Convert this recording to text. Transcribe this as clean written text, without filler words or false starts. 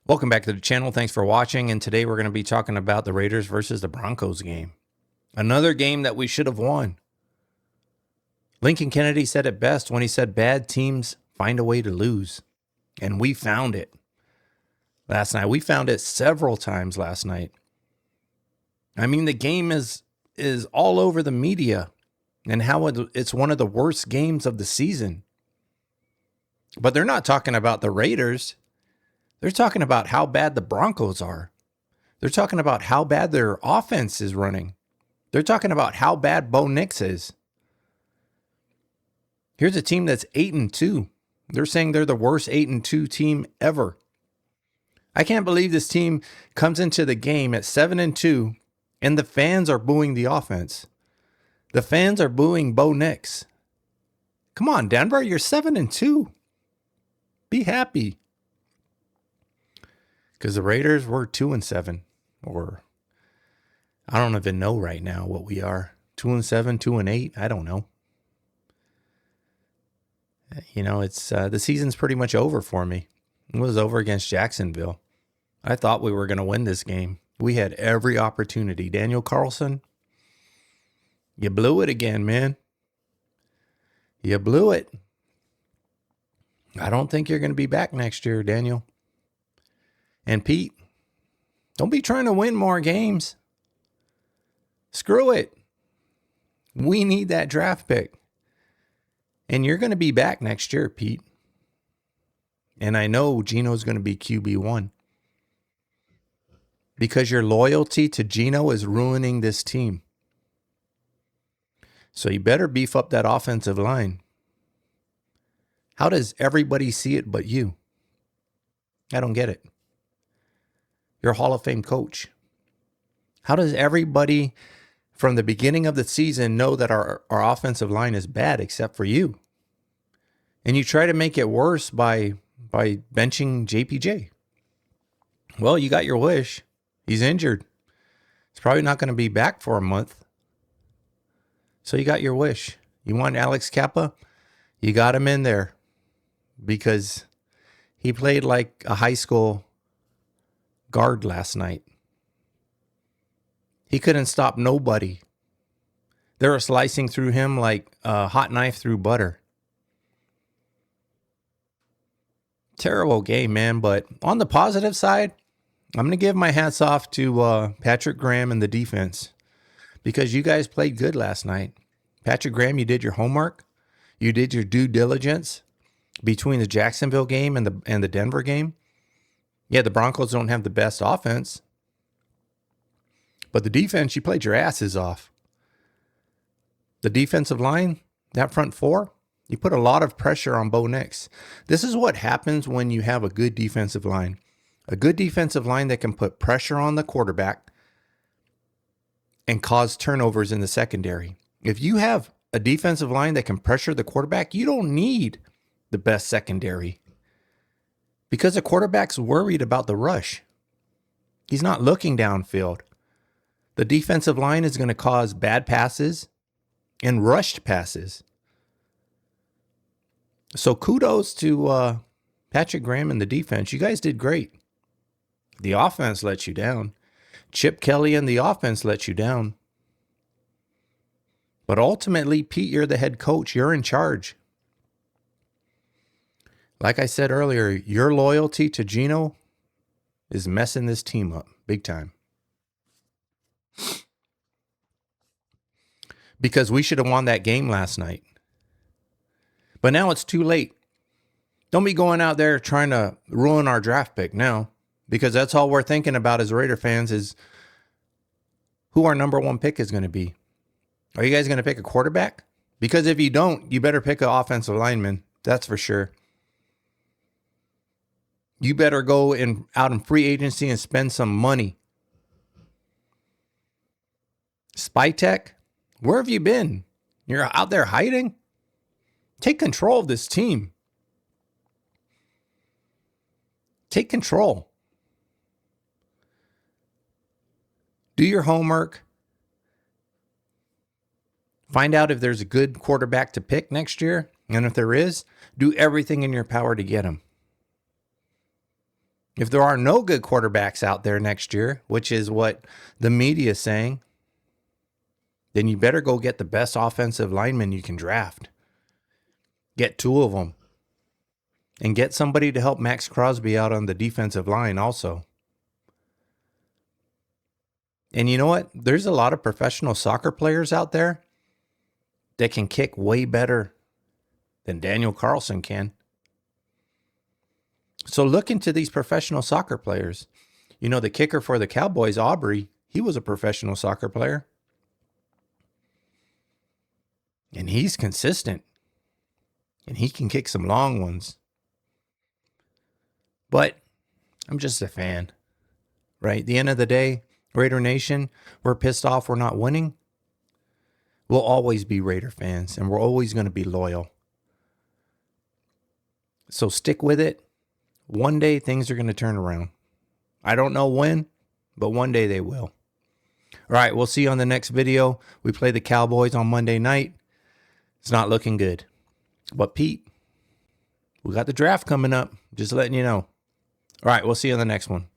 Welcome back to the channel. Thanks for watching. And today we're going to be talking about the Raiders versus the Broncos game. Another game that we should have won. Lincoln Kennedy said it best when he said bad teams find a way to lose. And we found it last night. We found it several times last night. I mean, the game is all over the media and how it's one of the worst games of the season. But they're not talking about the Raiders. They're talking about how bad the Broncos are. They're talking about how bad their offense is running. They're talking about how bad Bo Nix is. Here's a team that's 8-2. They're saying they're the worst 8-2 team ever. I can't believe this team comes into the game at 7-2 and the fans are booing the offense. The fans are booing Bo Nix. Come on, Denver, you're 7-2. Be happy. Because the Raiders were 2-7, or I don't even know right now what we are. 2-7, 2-8. I don't know. You know, it's the season's pretty much over for me. It was over against Jacksonville. I thought we were going to win this game. We had every opportunity. Daniel Carlson, you blew it again, man. You blew it. I don't think you're going to be back next year, Daniel. And Pete, don't be trying to win more games. Screw it. We need that draft pick. And you're going to be back next year, Pete. And I know Geno's going to be QB1. Because your loyalty to Geno is ruining this team. So you better beef up that offensive line. How does everybody see it but you? I don't get it. You're a Hall of Fame coach. How does everybody from the beginning of the season know that our offensive line is bad except for you? And you try to make it worse by benching JPJ. Well, you got your wish. He's injured. He's probably not going to be back for a month. So you got your wish. You want Alex Kappa? You got him in there because he played like a high school guard last night. He couldn't stop nobody. They were slicing through him like a hot knife through butter. Terrible game, man. But on the positive side, I'm going to give my hats off to Patrick Graham and the defense because you guys played good last night. Patrick Graham, you did your homework. You did your due diligence between the Jacksonville game and the Denver game. Yeah, the Broncos don't have the best offense. But the defense, you played your asses off. The defensive line, that front four, you put a lot of pressure on Bo Nix. This is what happens when you have a good defensive line. A good defensive line that can put pressure on the quarterback and cause turnovers in the secondary. If you have a defensive line that can pressure the quarterback, you don't need the best secondary. Because the quarterback's worried about the rush. He's not looking downfield. The defensive line is going to cause bad passes and rushed passes. So kudos to Patrick Graham and the defense. You guys did great. The offense let you down. Chip Kelly and the offense let you down. But ultimately, Pete, you're the head coach. You're in charge. Like I said earlier, your loyalty to Geno is messing this team up big time. Because we should have won that game last night. But now it's too late. Don't be going out there trying to ruin our draft pick now. Because that's all we're thinking about as Raider fans is who our number one pick is going to be. Are you guys going to pick a quarterback? Because if you don't, you better pick an offensive lineman. That's for sure. You better go out in free agency and spend some money. Spytech, where have you been? You're out there hiding? Take control of this team. Take control. Do your homework. Find out if there's a good quarterback to pick next year. And if there is, do everything in your power to get him. If there are no good quarterbacks out there next year, which is what the media is saying, then you better go get the best offensive lineman you can draft. Get 2 of them. And get somebody to help Max Crosby out on the defensive line also. And you know what? There's a lot of professional soccer players out there that can kick way better than Daniel Carlson can. So look into these professional soccer players. You know, the kicker for the Cowboys, Aubrey, he was a professional soccer player. And he's consistent. And he can kick some long ones. But I'm just a fan, right? At the end of the day, Raider Nation, we're pissed off we're not winning. We'll always be Raider fans, and we're always going to be loyal. So stick with it. One day things are going to turn around. I don't know when, but one day they will. All right, we'll see you on the next video. We play the Cowboys on Monday night. It's not looking good. But Pete, we got the draft coming up. Just letting you know. All right, we'll see you on the next one.